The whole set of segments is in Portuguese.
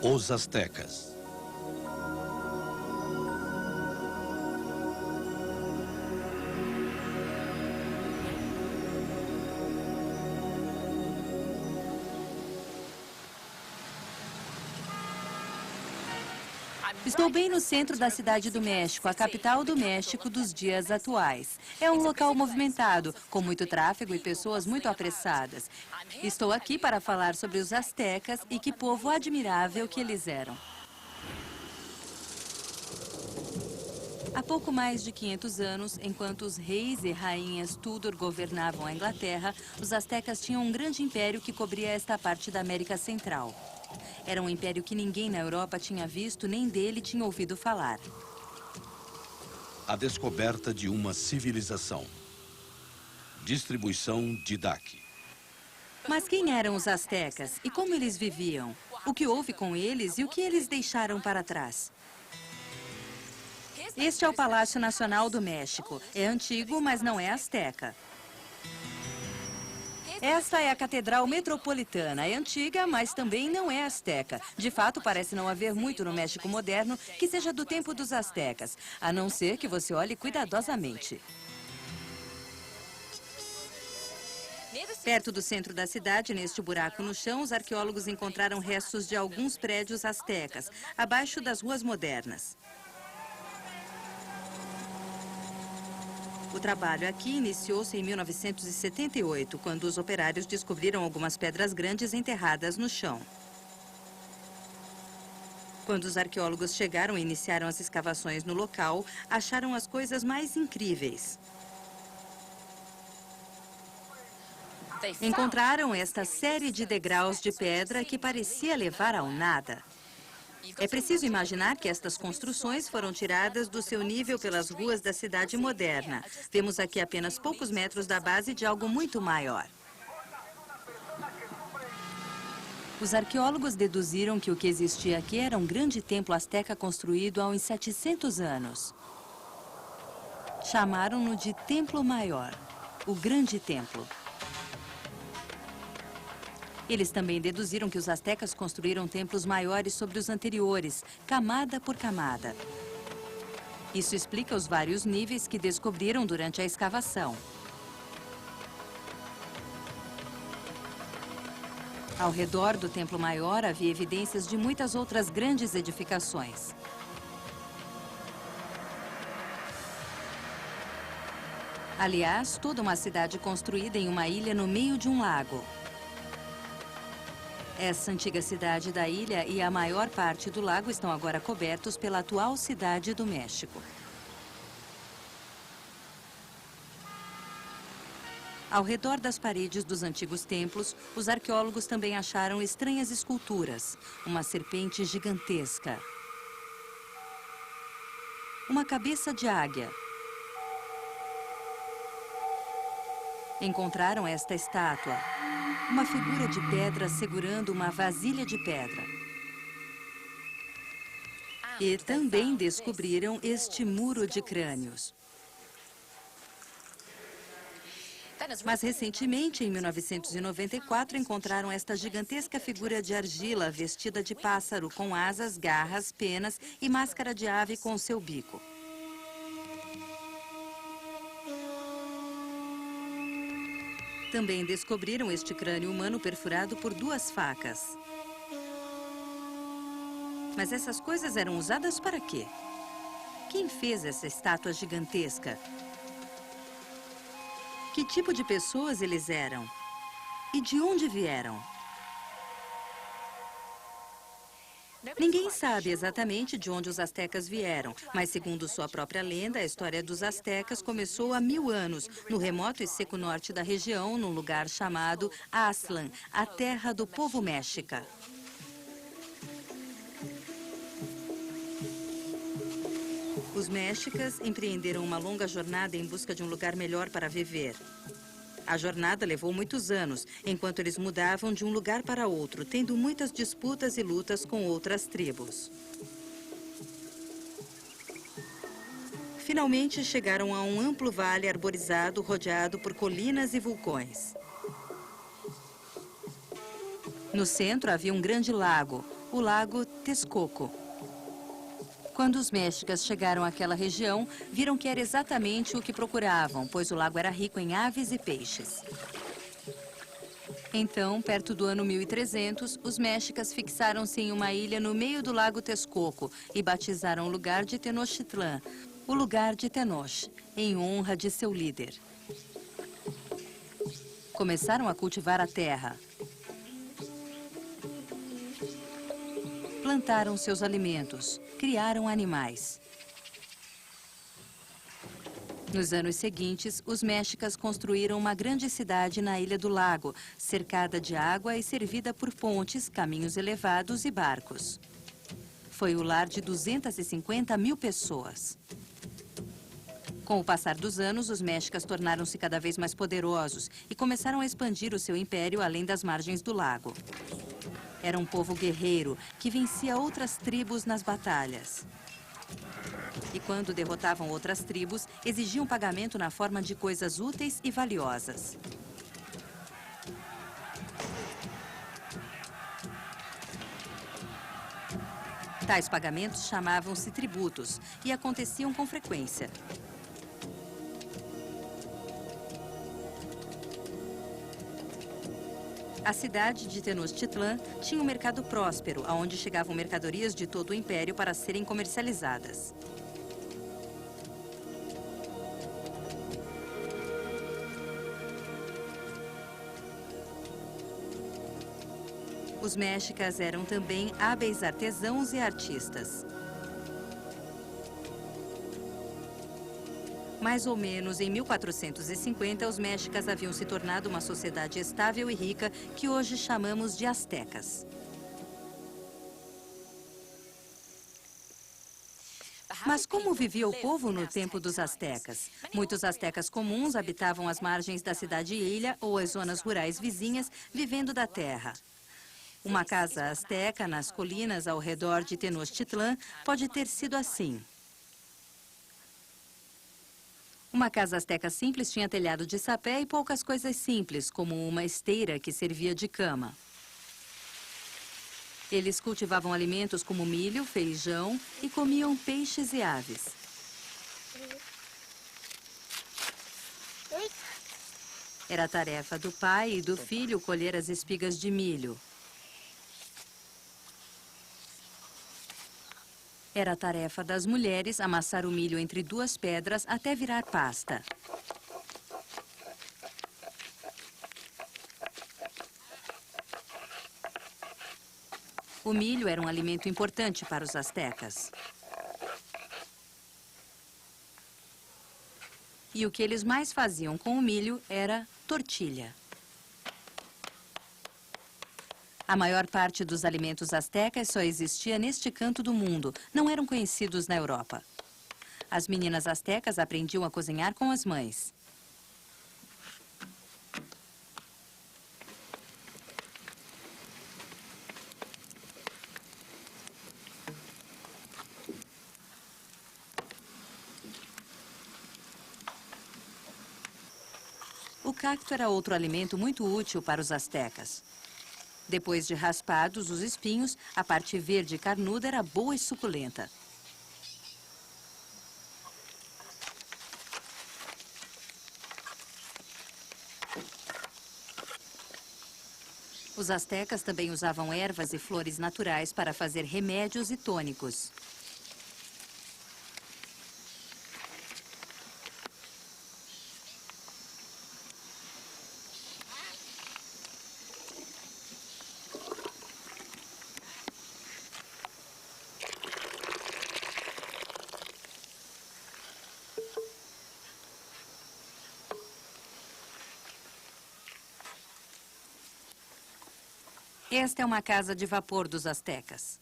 Os Aztecas. Estou bem no centro da cidade do México, a capital do México dos dias atuais. É um local movimentado, com muito tráfego e pessoas muito apressadas. Estou aqui para falar sobre os aztecas e que povo admirável que eles eram. Há pouco mais de 500 anos, enquanto os reis e rainhas Tudor governavam a Inglaterra, os aztecas tinham um grande império que cobria esta parte da América Central. Era um império que ninguém na Europa tinha visto, nem dele tinha ouvido falar. A descoberta de uma civilização. Distribuição de Didac. Mas quem eram os aztecas e como eles viviam? O que houve com eles e o que eles deixaram para trás? Este é o Palácio Nacional do México. É antigo, mas não é azteca. Esta é a Catedral Metropolitana. É antiga, mas também não é azteca. De fato, parece não haver muito no México moderno que seja do tempo dos aztecas, a não ser que você olhe cuidadosamente. Perto do centro da cidade, neste buraco no chão, os arqueólogos encontraram restos de alguns prédios aztecas, abaixo das ruas modernas. O trabalho aqui iniciou-se em 1978, quando os operários descobriram algumas pedras grandes enterradas no chão. Quando os arqueólogos chegaram e iniciaram as escavações no local, acharam as coisas mais incríveis. Encontraram esta série de degraus de pedra que parecia levar ao nada. É preciso imaginar que estas construções foram tiradas do seu nível pelas ruas da cidade moderna. Vemos aqui apenas poucos metros da base de algo muito maior. Os arqueólogos deduziram que o que existia aqui era um grande templo asteca construído há uns 700 anos. Chamaram-no de Templo Maior, o Grande Templo. Eles também deduziram que os aztecas construíram templos maiores sobre os anteriores, camada por camada. Isso explica os vários níveis que descobriram durante a escavação. Ao redor do Templo Maior havia evidências de muitas outras grandes edificações. Aliás, toda uma cidade construída em uma ilha no meio de um lago. Essa antiga cidade da ilha e a maior parte do lago estão agora cobertos pela atual cidade do México. Ao redor das paredes dos antigos templos, os arqueólogos também acharam estranhas esculturas. Uma serpente gigantesca. Uma cabeça de águia. Encontraram esta estátua. Uma figura de pedra segurando uma vasilha de pedra. E também descobriram este muro de crânios. Mas recentemente, em 1994, encontraram esta gigantesca figura de argila vestida de pássaro com asas, garras, penas e máscara de ave com seu bico. Também descobriram este crânio humano perfurado por 2 facas. Mas essas coisas eram usadas para quê? Quem fez essa estátua gigantesca? Que tipo de pessoas eles eram? E de onde vieram? Ninguém sabe exatamente de onde os aztecas vieram, mas segundo sua própria lenda, a história dos aztecas começou há 1000 anos, no remoto e seco norte da região, num lugar chamado Aztlán, a terra do povo mexica. Os mexicas empreenderam uma longa jornada em busca de um lugar melhor para viver. A jornada levou muitos anos, enquanto eles mudavam de um lugar para outro, tendo muitas disputas e lutas com outras tribos. Finalmente chegaram a um amplo vale arborizado, rodeado por colinas e vulcões. No centro havia um grande lago, o lago Texcoco. Quando os mexicas chegaram àquela região, viram que era exatamente o que procuravam, pois o lago era rico em aves e peixes. Então, perto do ano 1300, os mexicas fixaram-se em uma ilha no meio do lago Texcoco e batizaram o lugar de Tenochtitlan, o lugar de Tenoch, em honra de seu líder. Começaram a cultivar a terra. Plantaram seus alimentos, criaram animais. Nos anos seguintes, os mexicas construíram uma grande cidade na Ilha do Lago, cercada de água e servida por pontes, caminhos elevados e barcos. Foi o lar de 250 mil pessoas. Com o passar dos anos, os mexicas tornaram-se cada vez mais poderosos e começaram a expandir o seu império além das margens do lago. Era um povo guerreiro que vencia outras tribos nas batalhas. E quando derrotavam outras tribos, exigiam pagamento na forma de coisas úteis e valiosas. Tais pagamentos chamavam-se tributos e aconteciam com frequência. A cidade de Tenochtitlan tinha um mercado próspero, aonde chegavam mercadorias de todo o império para serem comercializadas. Os mexicas eram também hábeis artesãos e artistas. Mais ou menos em 1450, os mexicas haviam se tornado uma sociedade estável e rica que hoje chamamos de astecas. Mas como vivia o povo no tempo dos astecas? Muitos astecas comuns habitavam as margens da cidade-ilha ou as zonas rurais vizinhas, vivendo da terra. Uma casa asteca nas colinas ao redor de Tenochtitlan pode ter sido assim. Uma casa asteca simples tinha telhado de sapé e poucas coisas simples, como uma esteira que servia de cama. Eles cultivavam alimentos como milho, feijão e comiam peixes e aves. Era tarefa do pai e do filho colher as espigas de milho. Era tarefa das mulheres amassar o milho entre duas pedras até virar pasta. O milho era um alimento importante para os astecas. E o que eles mais faziam com o milho era tortilha. A maior parte dos alimentos astecas só existia neste canto do mundo, não eram conhecidos na Europa. As meninas astecas aprendiam a cozinhar com as mães. O cacto era outro alimento muito útil para os astecas. Depois de raspados os espinhos, a parte verde carnuda era boa e suculenta. Os astecas também usavam ervas e flores naturais para fazer remédios e tônicos. Esta é uma casa de vapor dos astecas.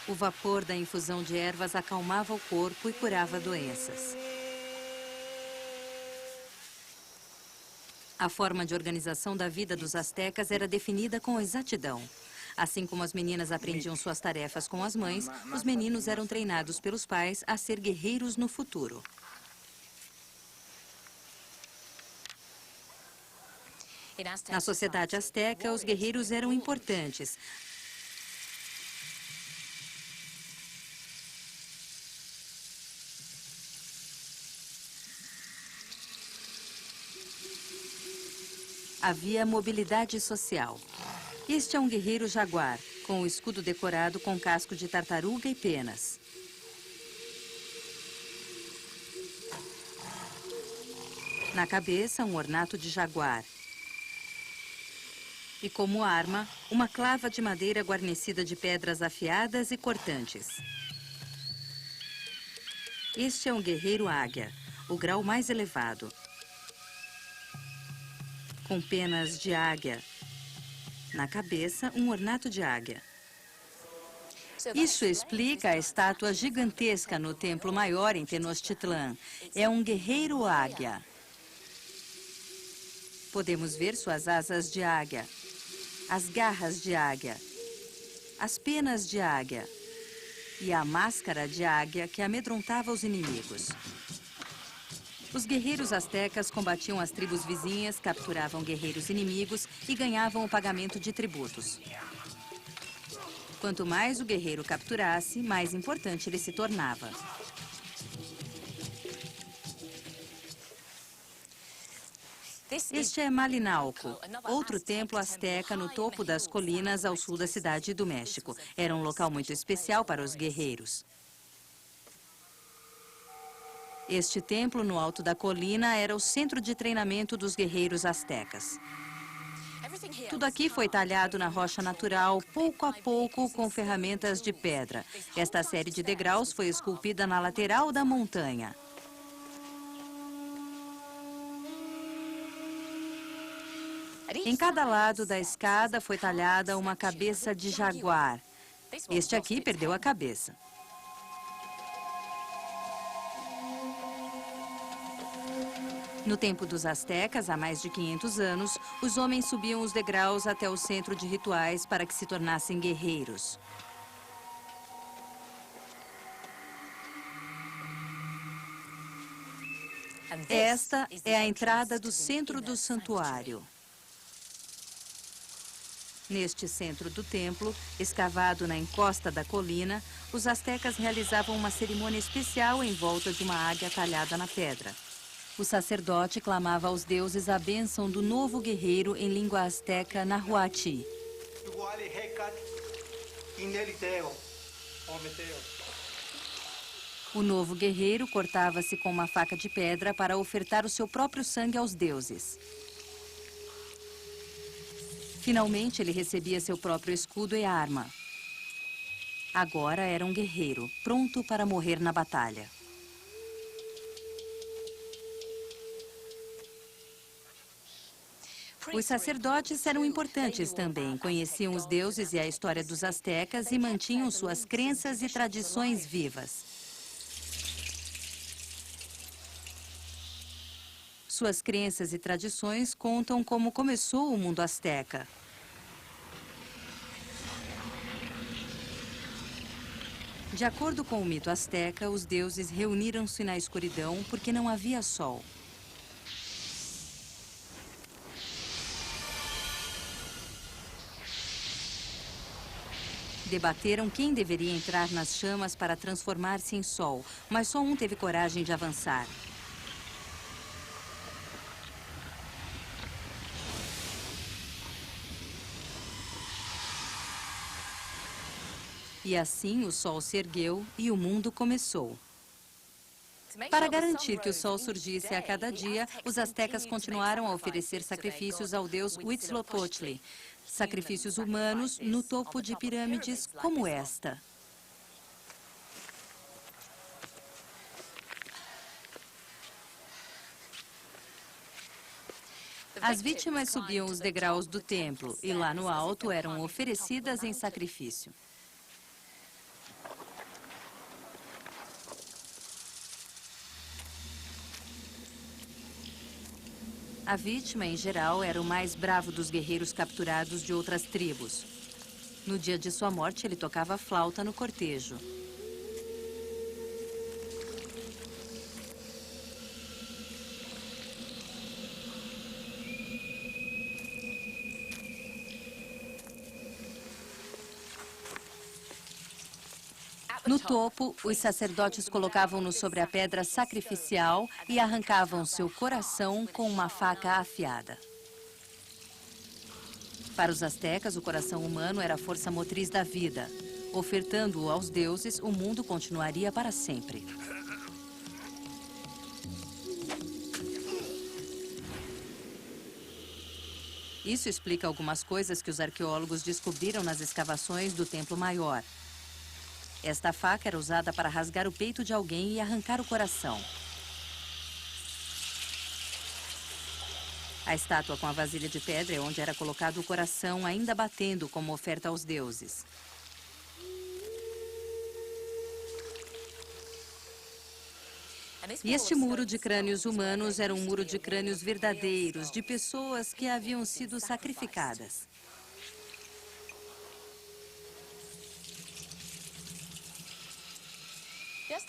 O vapor da infusão de ervas acalmava o corpo e curava doenças. A forma de organização da vida dos astecas era definida com exatidão. Assim como as meninas aprendiam suas tarefas com as mães, os meninos eram treinados pelos pais a ser guerreiros no futuro. Na sociedade asteca, os guerreiros eram importantes. Havia mobilidade social. Este é um guerreiro jaguar, com o escudo decorado com casco de tartaruga e penas. Na cabeça, um ornato de jaguar. E como arma, uma clava de madeira guarnecida de pedras afiadas e cortantes. Este é um guerreiro águia, o grau mais elevado. Com penas de águia. Na cabeça, um ornato de águia. Isso explica a estátua gigantesca no templo maior em Tenochtitlan. É um guerreiro águia. Podemos ver suas asas de águia, as garras de águia, as penas de águia e a máscara de águia que amedrontava os inimigos. Os guerreiros astecas combatiam as tribos vizinhas, capturavam guerreiros inimigos e ganhavam o pagamento de tributos. Quanto mais o guerreiro capturasse, mais importante ele se tornava. Este é Malinalco, outro templo asteca no topo das colinas ao sul da cidade do México. Era um local muito especial para os guerreiros. Este templo no alto da colina era o centro de treinamento dos guerreiros astecas. Tudo aqui foi talhado na rocha natural, pouco a pouco, com ferramentas de pedra. Esta série de degraus foi esculpida na lateral da montanha. Em cada lado da escada foi talhada uma cabeça de jaguar. Este aqui perdeu a cabeça. No tempo dos astecas, há mais de 500 anos, os homens subiam os degraus até o centro de rituais para que se tornassem guerreiros. Esta é a entrada do centro do santuário. Neste centro do templo, escavado na encosta da colina, os astecas realizavam uma cerimônia especial em volta de uma águia talhada na pedra. O sacerdote clamava aos deuses a bênção do novo guerreiro em língua asteca nahuatl. O novo guerreiro cortava-se com uma faca de pedra para ofertar o seu próprio sangue aos deuses. Finalmente, ele recebia seu próprio escudo e arma. Agora era um guerreiro, pronto para morrer na batalha. Os sacerdotes eram importantes também, conheciam os deuses e a história dos astecas e mantinham suas crenças e tradições vivas. Suas crenças e tradições contam como começou o mundo asteca. De acordo com o mito asteca, os deuses reuniram-se na escuridão porque não havia sol. Debateram quem deveria entrar nas chamas para transformar-se em sol, mas só um teve coragem de avançar. E assim o sol se ergueu e o mundo começou. Para garantir que o sol surgisse a cada dia, os astecas continuaram a oferecer sacrifícios ao deus Huitzilopochtli. Sacrifícios humanos no topo de pirâmides como esta. As vítimas subiam os degraus do templo e lá no alto eram oferecidas em sacrifício. A vítima, em geral, era o mais bravo dos guerreiros capturados de outras tribos. No dia de sua morte, ele tocava flauta no cortejo. No topo, os sacerdotes colocavam-no sobre a pedra sacrificial e arrancavam seu coração com uma faca afiada. Para os astecas, o coração humano era a força motriz da vida. Ofertando-o aos deuses, o mundo continuaria para sempre. Isso explica algumas coisas que os arqueólogos descobriram nas escavações do Templo Maior. Esta faca era usada para rasgar o peito de alguém e arrancar o coração. A estátua com a vasilha de pedra é onde era colocado o coração, ainda batendo como oferta aos deuses. E este muro de crânios humanos era um muro de crânios verdadeiros, de pessoas que haviam sido sacrificadas.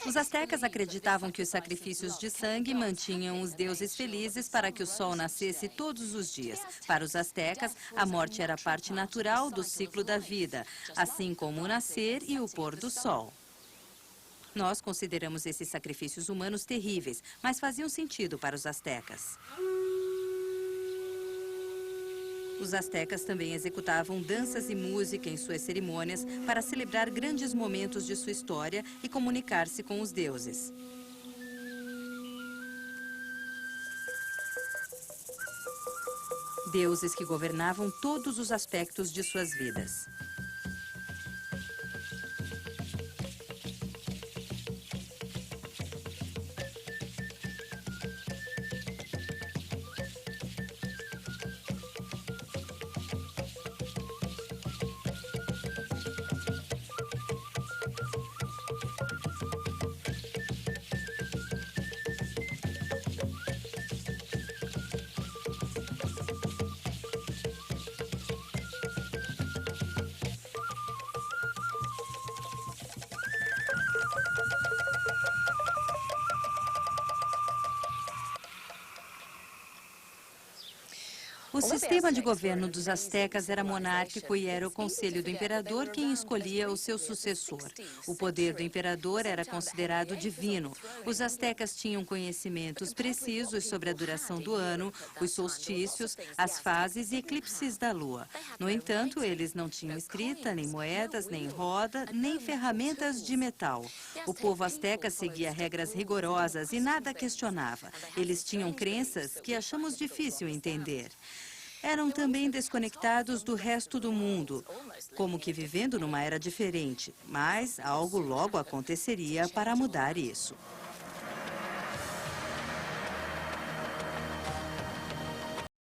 Os astecas acreditavam que os sacrifícios de sangue mantinham os deuses felizes para que o sol nascesse todos os dias. Para os astecas, a morte era parte natural do ciclo da vida, assim como o nascer e o pôr do sol. Nós consideramos esses sacrifícios humanos terríveis, mas faziam sentido para os astecas. Os astecas também executavam danças e música em suas cerimônias para celebrar grandes momentos de sua história e comunicar-se com os deuses. Deuses que governavam todos os aspectos de suas vidas. O sistema de governo dos astecas era monárquico e era o conselho do imperador quem escolhia o seu sucessor. O poder do imperador era considerado divino. Os astecas tinham conhecimentos precisos sobre a duração do ano, os solstícios, as fases e eclipses da lua. No entanto, eles não tinham escrita, nem moedas, nem roda, nem ferramentas de metal. O povo asteca seguia regras rigorosas e nada questionava. Eles tinham crenças que achamos difícil entender. Eram também desconectados do resto do mundo, como que vivendo numa era diferente, mas algo logo aconteceria para mudar isso.